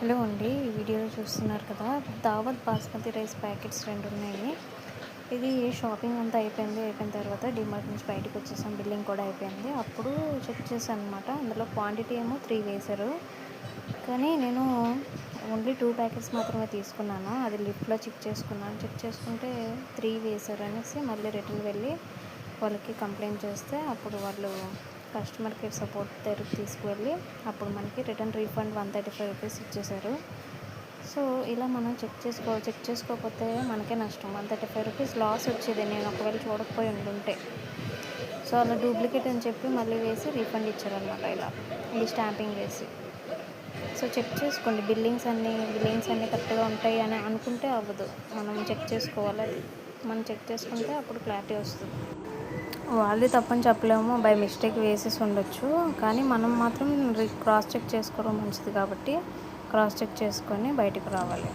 Hello అండి. ఈ వీడియోలో చూస్తున్నారు కదా, దావత్ బాస్మతి రైస్ ప్యాకెట్స్ 2 ఉన్నాయి. ఇది షాపింగ్ అంతా అయిపోయిన తర్వాత డీమార్ట్ నుంచి బయటకు వచ్చేసాం. బిల్లింగ్ కూడా అయిపోయింది. అప్పుడు చెక్ చేశాను అనమాట. అందులో క్వాంటిటీ ఏమో 3 వేశారు. కానీ నేను ఓన్లీ 2 ప్యాకెట్స్ మాత్రమే తీసుకున్నాను. అది లిఫ్ట్లో చెక్ చేసుకున్నాను. చెక్ చేసుకుంటే 3 వేశారు అనేసి మళ్ళీ రిటర్న్ వెళ్ళి వాళ్ళకి కంప్లైంట్ చేస్తే అప్పుడు వాళ్ళు కస్టమర్ కేర్ సపోర్ట్ దగ్గరికి తీసుకువెళ్ళి అప్పుడు మనకి రిటర్న్ రీఫండ్ 135 రూపీస్ ఇచ్చేశారు. సో ఇలా మనం చెక్ చేసుకోకపోతే మనకే నష్టం. 135 రూపీస్ లాస్ వచ్చేది నేను ఒకవేళ చూడకపోయి ఉండుంటే. సో అలా డూప్లికేట్ అని చెప్పి మళ్ళీ వేసి రీఫండ్ ఇచ్చారనమాట. ఇలా ఈ స్టాంపింగ్ వేసి. సో చెక్ చేసుకోండి. బిల్లింగ్స్ అన్నీ కరెక్ట్గా ఉంటాయి అని అనుకుంటే అవ్వదు. మనం చెక్ చేసుకోవాలి. మనం చెక్ చేసుకుంటే అప్పుడు క్లారిటీ వస్తుంది. వాళ్ళది తప్పని చెప్పలేము, బై మిస్టేక్ వేసేసి ఉండొచ్చు. కానీ మనం మాత్రం క్రాస్ చెక్ చేసుకోవడం మంచిది కాబట్టి క్రాస్ చెక్ చేసుకొని బయటకు రావాలి.